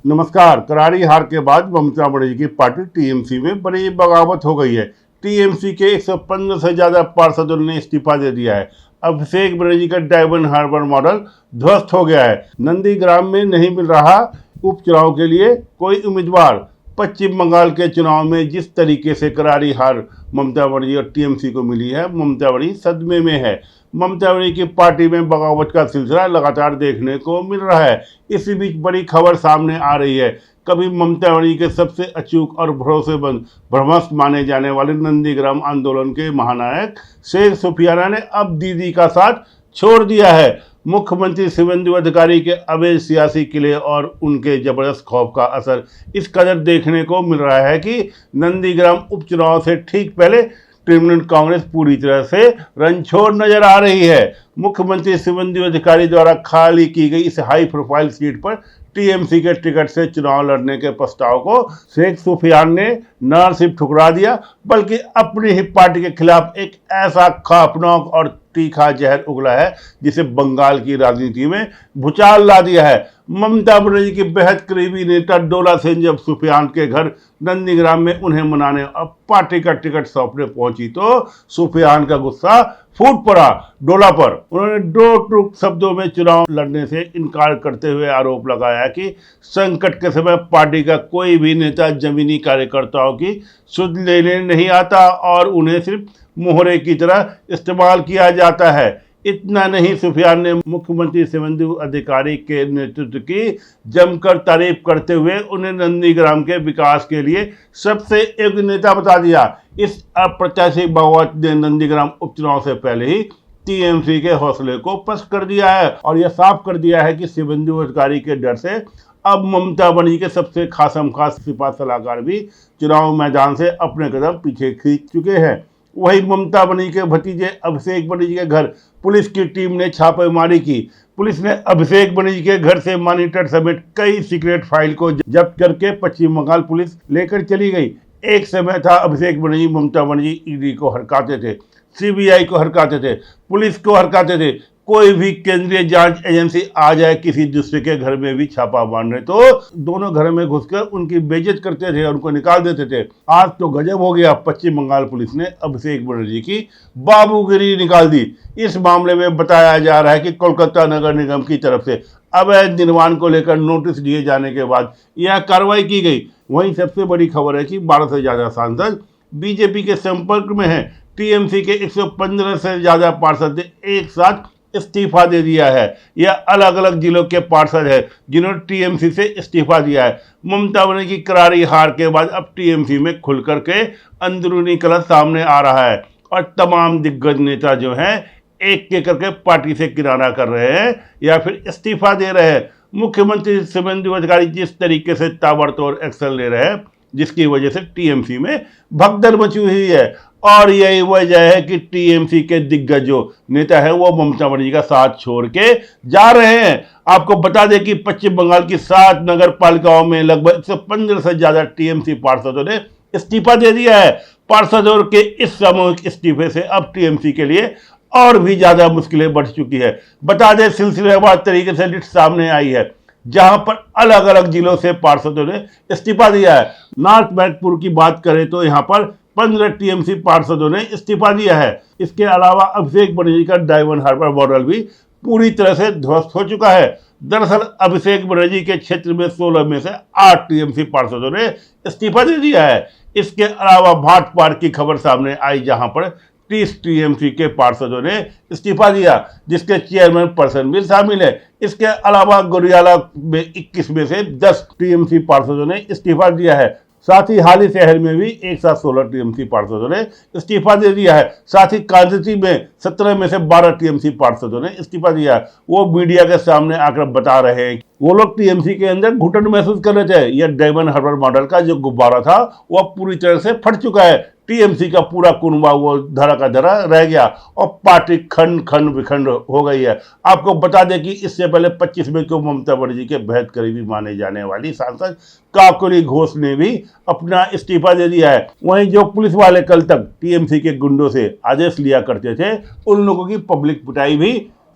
नमस्कार। करारी हार के बाद ममता बनर्जी की पार्टी टीएमसी में बड़ी बगावत हो गई है। टीएमसी के 115 से ज्यादा पार्षदों ने इस्तीफा दे दिया है। अभिषेक बनर्जी का डायमंड हार्बर मॉडल ध्वस्त हो गया है। नंदीग्राम में नहीं मिल रहा उपचुनाव के लिए कोई उम्मीदवार। पश्चिम बंगाल के चुनाव में जिस तरीके से करारी हार ममता बनर्जी और टीएमसी को मिली है, ममता बनर्जी सदमे में है। ममता बनर्जी की पार्टी में बगावत का सिलसिला लगातार देखने को मिल रहा है। इसी बीच बड़ी खबर सामने आ रही है। कभी ममता बनर्जी के सबसे अचूक और भरोसेमंद ब्रह्मस्त्र माने जाने वाले नंदीग्राम आंदोलन के महानायक शेख सुफियाना ने अब दीदी का साथ छोड़ दिया है। मुख्यमंत्री शुवेंदु अधिकारी के अवैध सियासी किले और उनके जबरदस्त खौफ का असर इस कदर देखने को मिल रहा है कि नंदीग्राम उपचुनाव से ठीक पहले तृणमूल कांग्रेस पूरी तरह से रणछोड़ नजर आ रही है। मुख्यमंत्री शुवेंदु अधिकारी द्वारा खाली की गई इस हाई प्रोफाइल सीट पर टीएमसी के टिकट से चुनाव लड़ने के प्रस्ताव को शेख सुफियान ने न सिर्फ ठुकरा दिया बल्कि अपनी ही पार्टी के खिलाफ एक ऐसा खौफनाक और तीखा जहर उगला है जिसे बंगाल की राजनीति में भूचाल ला दिया है। ममता बनर्जी की बेहद करीबी नेता डोला सेन जब सुफियान के घर नंदीग्राम में उन्हें मनाने अब पार्टी का टिकट सौंपने पहुंची तो सुफियान का गुस्सा फूट पड़ा डोला पर। उन्होंने दो टूक शब्दों में चुनाव लड़ने से इनकार करते हुए आरोप लगाया कि संकट के समय पार्टी का कोई भी नेता जमीनी कार्यकर्ताओं की सुध लेने नहीं आता और उन्हें सिर्फ मोहरे की तरह इस्तेमाल किया जाता है। इतना नहीं, सुफियान ने मुख्यमंत्री शुवेंदु अधिकारी के नेतृत्व की जमकर तारीफ करते हुए उन्हें नंदीग्राम के विकास के लिए सबसे योग्य नेता बता दिया। इस अप्रत्याशित बगावत ने नंदीग्राम उपचुनाव से पहले ही टीएमसी के हौसले को पस्त कर दिया है और यह साफ कर दिया है कि शुवेंदु अधिकारी के डर से अब ममता बनर्जी के सबसे खासम खास सिपा सलाहकार भी चुनाव मैदान से अपने कदम पीछे खींच चुके हैं। वही ममता बनर्जी के भतीजे अभिषेक बनर्जी के घर पुलिस की टीम ने छापेमारी की। पुलिस ने अभिषेक बनर्जी के घर से मॉनिटर समेत कई सीक्रेट फाइल को जब्त करके पश्चिम बंगाल पुलिस लेकर चली गई। एक समय था अभिषेक बनर्जी ममता बनर्जी ईडी को हरकाते थे, सीबीआई को हरकाते थे, पुलिस को हरकाते थे। कोई भी केंद्रीय जांच एजेंसी आ जाए किसी दूसरे के घर में भी छापा मारने तो दोनों घर में घुसकर उनकी बेइज्जत करते थे, उनको निकाल देते थे। आज तो गजब हो गया, पश्चिम बंगाल पुलिस ने अभिषेक बनर्जी की बाबूगिरी निकाल दी। इस मामले में बताया जा रहा है कि कोलकाता नगर निगम की तरफ से अवैध निर्माण को लेकर नोटिस दिए जाने के बाद यह कार्रवाई की गई। वहीं सबसे बड़ी खबर है कि 12 से ज्यादा सांसद बीजेपी के संपर्क में है। टीएमसी के 115 से ज्यादा पार्षद ने एक साथ इस्तीफा दे दिया है। यह अलग अलग जिलों के पार्षद है जिन्होंने टीएमसी से इस्तीफा दिया है। ममता बनर्जी की करारी हार के बाद अब टीएमसी में खुलकर के अंदरूनी कलह सामने आ रहा है और तमाम दिग्गज नेता जो हैं एक एक करके पार्टी से किनारा कर रहे हैं या फिर इस्तीफा दे रहे हैं। मुख्यमंत्री शुवेंदु अधिकारी जिस तरीके से ताबड़तोड़ एक्शन ले रहे हैं जिसकी वजह से टीएमसी में भगदड़ मची हुई है और यही वजह है कि टीएमसी के दिग्गज जो नेता है वो ममता बनर्जी का साथ छोड़ के जा रहे हैं। आपको बता दें कि पश्चिम बंगाल की 7 नगर पालिकाओं में लगभग 115 से ज्यादा टीएमसी पार्षदों ने इस्तीफा दे दिया है। पार्षदों के इस सामूहिक इस्तीफे से अब टीएमसी के लिए और भी ज्यादा मुश्किलें बढ़ चुकी है। बता दें सिलसिलेवार तरीके से लिस्ट सामने आई है जहां पर अलग अलग जिलों से पार्षदों ने इस्तीफा दिया है। नॉर्थ बैरकपुर की बात करें तो यहाँ पर 15 टीएमसी पार्षदों ने इस्तीफा दिया है। इसके अलावा अभिषेक बनर्जी का डायमंड हार्बर मॉडल भी पूरी तरह से ध्वस्त हो चुका है। दरअसल अभिषेक बनर्जी के क्षेत्र में 16 में से 8 टीएमसी पार्षदों ने इस्तीफा दे दिया है। इसके अलावा भाटपार की खबर सामने आई जहां पर 30 टीएमसी के पार्षदों ने इस्तीफा दिया जिसके चेयरमैन पर्सन भी शामिल है। इसके अलावा गोरियाला में 21 में से 10 टीएमसी पार्षदों ने इस्तीफा दिया है। साथ ही हाल ही शहर में भी एक साथ 16 टीएमसी पार्षदों ने इस्तीफा दे दिया है। साथ ही कांजती में 17 में से 12 टीएमसी पार्षदों ने इस्तीफा दिया है। वो मीडिया के सामने आकर बता रहे हैं वो लोग टीएमसी के अंदर घुटन महसूस कर रहे थे। यह डायमंड हार्बर मॉडल का जो गुब्बारा था वह पूरी तरह से फट चुका है। टीएमसी का पूरा कुनबा वो धरा का धरा रह गया और पार्टी खंड खंड विखंड हो गई है। आपको बता दें कि इससे पहले 25 में को ममता बनर्जी के बेहद करीबी माने जाने वाली सांसद काकोली घोष ने भी अपना इस्तीफा दे दिया है। वहीं जो पुलिस वाले कल तक टीएमसी के गुंडों से आदेश लिया करते थे उन लोगों की पब्लिक पिटाई भी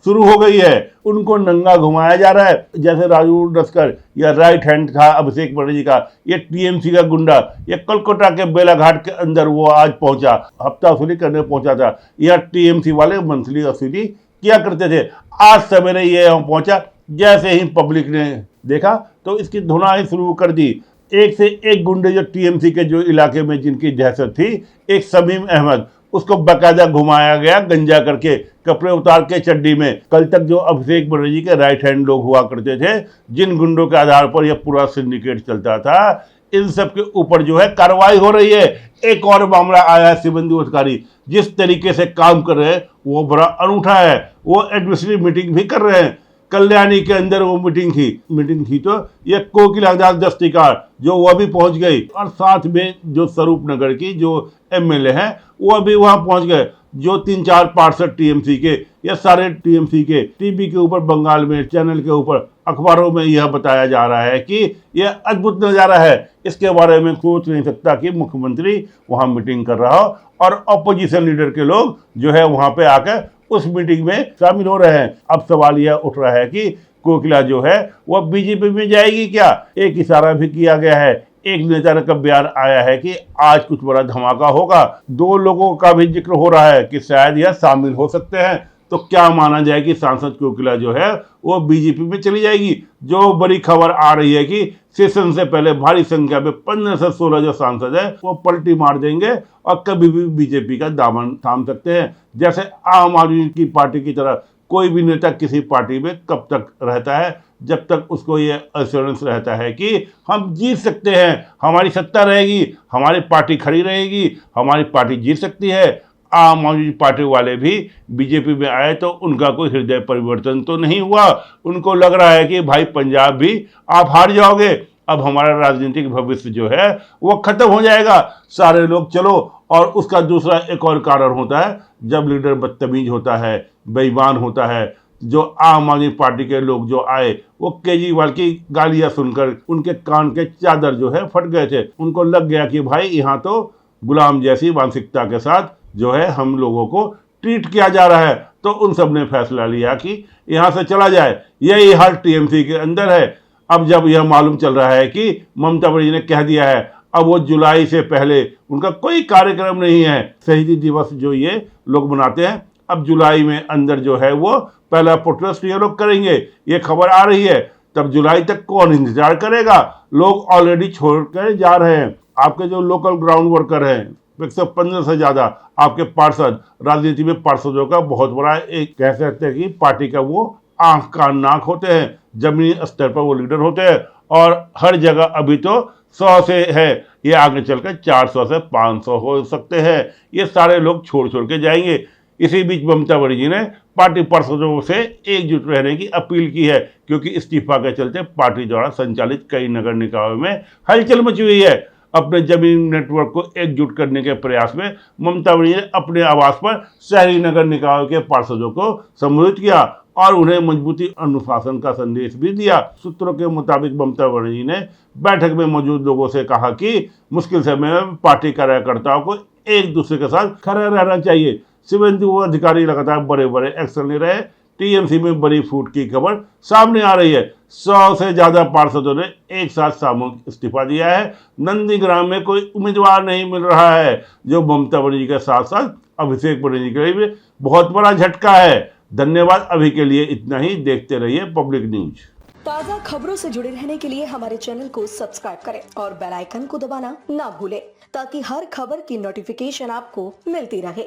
शुरू हो गई है। उनको नंगा घुमाया जा रहा है, जैसे राजू रस्कर या राइट हैंड था अभिषेक बनर्जी का, ये टीएमसी का गुंडा, ये कोलकाता के बेलाघाट के अंदर वो आज पहुंचा, हफ्ता वसूली करने पहुंचा था। यह टीएमसी वाले मंथली वसूली किया करते थे। आज सवेरे ये यहाँ पहुंचा, जैसे ही पब्लिक ने देखा तो इसकी धुनाई शुरू कर दी। एक से एक गुंडे जो टीएमसी के जो इलाके में जिनकी दहशत थी, एक शमीम अहमद, उसको बाकायदा घुमाया गया गंजा करके, कपड़े उतार के चड्डी में। कल तक जो अभिषेक बनर्जी के राइट हैंड लोग हुआ करते थे, जिन गुंडों के आधार पर यह पूरा सिंडिकेट चलता था, इन सब के ऊपर जो है कार्रवाई हो रही है। एक और मामला आया है, शुभेंदु अधिकारी जिस तरीके से काम कर रहे हैं वो बड़ा अनूठा है। वो एडवर्सरी मीटिंग भी कर रहे हैं। कल्याणी के अंदर वो मीटिंग थी तो ये कोकिला दास दस्तिकार जो वह भी पहुंच गई, और साथ में जो स्वरूप नगर की जो एमएलए हैं वो भी वहां पहुंच गए। जो 3-4 पार्षद टीएमसी के, ये सारे टीएमसी के टीवी के ऊपर, बंगाल में चैनल के ऊपर, अखबारों में यह बताया जा रहा है कि यह अद्भुत नज़ारा है। इसके बारे में सोच नहीं सकता कि मुख्यमंत्री वहां मीटिंग कर रहा हो और अपोजिशन लीडर के लोग जो है वहां पे आकर उस मीटिंग में शामिल हो रहे हैं। अब सवाल यह उठ रहा है कि कोकिला जो है वह बीजेपी में जाएगी क्या? एक इशारा भी किया गया है, एक नेता का बयान आया है कि आज कुछ बड़ा धमाका होगा। 2 लोगों का भी जिक्र हो रहा है कि शायद यह शामिल हो सकते हैं। तो क्या माना जाए कि सांसद कोकिला जो है वो बीजेपी में चली जाएगी? जो बड़ी खबर आ रही है कि सेशन से पहले भारी संख्या में 15 से 16 जो सांसद है वो पलटी मार देंगे और कभी भी बीजेपी का दामन थाम सकते हैं। जैसे आम आदमी की पार्टी की तरह कोई भी नेता किसी पार्टी में कब तक रहता है? जब तक उसको ये एश्योरेंस रहता है कि हम जीत सकते हैं, हमारी सत्ता रहेगी, हमारी पार्टी खड़ी रहेगी, हमारी पार्टी जीत सकती है। आम आदमी पार्टी वाले भी बीजेपी में आए तो उनका कोई हृदय परिवर्तन तो नहीं हुआ। उनको लग रहा है कि भाई पंजाब भी आप हार जाओगे, अब हमारा राजनीतिक भविष्य जो है वो खत्म हो जाएगा, सारे लोग चलो। और उसका दूसरा एक और कारण होता है, जब लीडर बदतमीज होता है, बेईमान होता है। जो आम आदमी पार्टी के लोग जो आए वो केजरीवाल की गालियां सुनकर उनके कान के चादर जो है फट गए थे। उनको लग गया कि भाई यहाँ तो गुलाम जैसी मानसिकता के साथ जो है हम लोगों को ट्रीट किया जा रहा है। तो उन सब ने फैसला लिया कि यहाँ से चला जाए। यही हाल टीएमसी के अंदर है। अब जब यह मालूम चल रहा है कि ममता बनर्जी ने कह दिया है अब वो जुलाई से पहले उनका कोई कार्यक्रम नहीं है। शहीदी दिवस जो ये लोग मनाते हैं, अब जुलाई में अंदर जो है वो पहला प्रोटेस्ट ये लोग करेंगे, ये खबर आ रही है। तब जुलाई तक कौन इंतजार करेगा? लोग ऑलरेडी छोड़कर जा रहे हैं। आपके जो लोकल ग्राउंड वर्कर हैं, 115 से ज़्यादा आपके पार्षद, राजनीति में पार्षदों का बहुत बड़ा एक कह सकते हैं कि पार्टी का वो आंख कान नाक होते हैं, जमीनी स्तर पर वो लीडर होते हैं। और हर जगह अभी तो 100 से है, ये आगे चलकर 400 से 500 हो सकते हैं। ये सारे लोग छोड़ के जाएंगे। इसी बीच ममता बनर्जी ने पार्टी पार्षदों से एकजुट रहने की अपील की है, क्योंकि इस्तीफा के चलते पार्टी द्वारा संचालित कई नगर निकायों में हलचल मची हुई है। अपने जमीन नेटवर्क को एकजुट करने के प्रयास में ममता बनर्जी ने अपने आवास पर शहरी नगर निकायों के पार्षदों को संबोधित किया और उन्हें मजबूती अनुशासन का संदेश भी दिया। सूत्रों के मुताबिक ममता बनर्जी ने बैठक में मौजूद लोगों से कहा कि मुश्किल समय में पार्टी कार्यकर्ताओं को एक दूसरे के साथ खड़ा रहना चाहिए। शुभेंदु अधिकारी लगातार बड़े एक्शन ले रहे हैं। टीएमसी में बड़ी फूट की खबर सामने आ रही है। 100 से ज्यादा पार्षदों ने एक साथ सामूहिक इस्तीफा दिया है। नंदीग्राम में कोई उम्मीदवार नहीं मिल रहा है, जो ममता बनर्जी के साथ साथ अभिषेक बनर्जी के लिए भी बहुत बड़ा झटका है। धन्यवाद। अभी के लिए इतना ही। देखते रहिए पब्लिक न्यूज। ताज़ा खबरों से जुड़े रहने के लिए हमारे चैनल को सब्सक्राइब करें और बेल आइकन को दबाना ना भूलें, ताकि हर खबर की नोटिफिकेशन आपको मिलती रहे।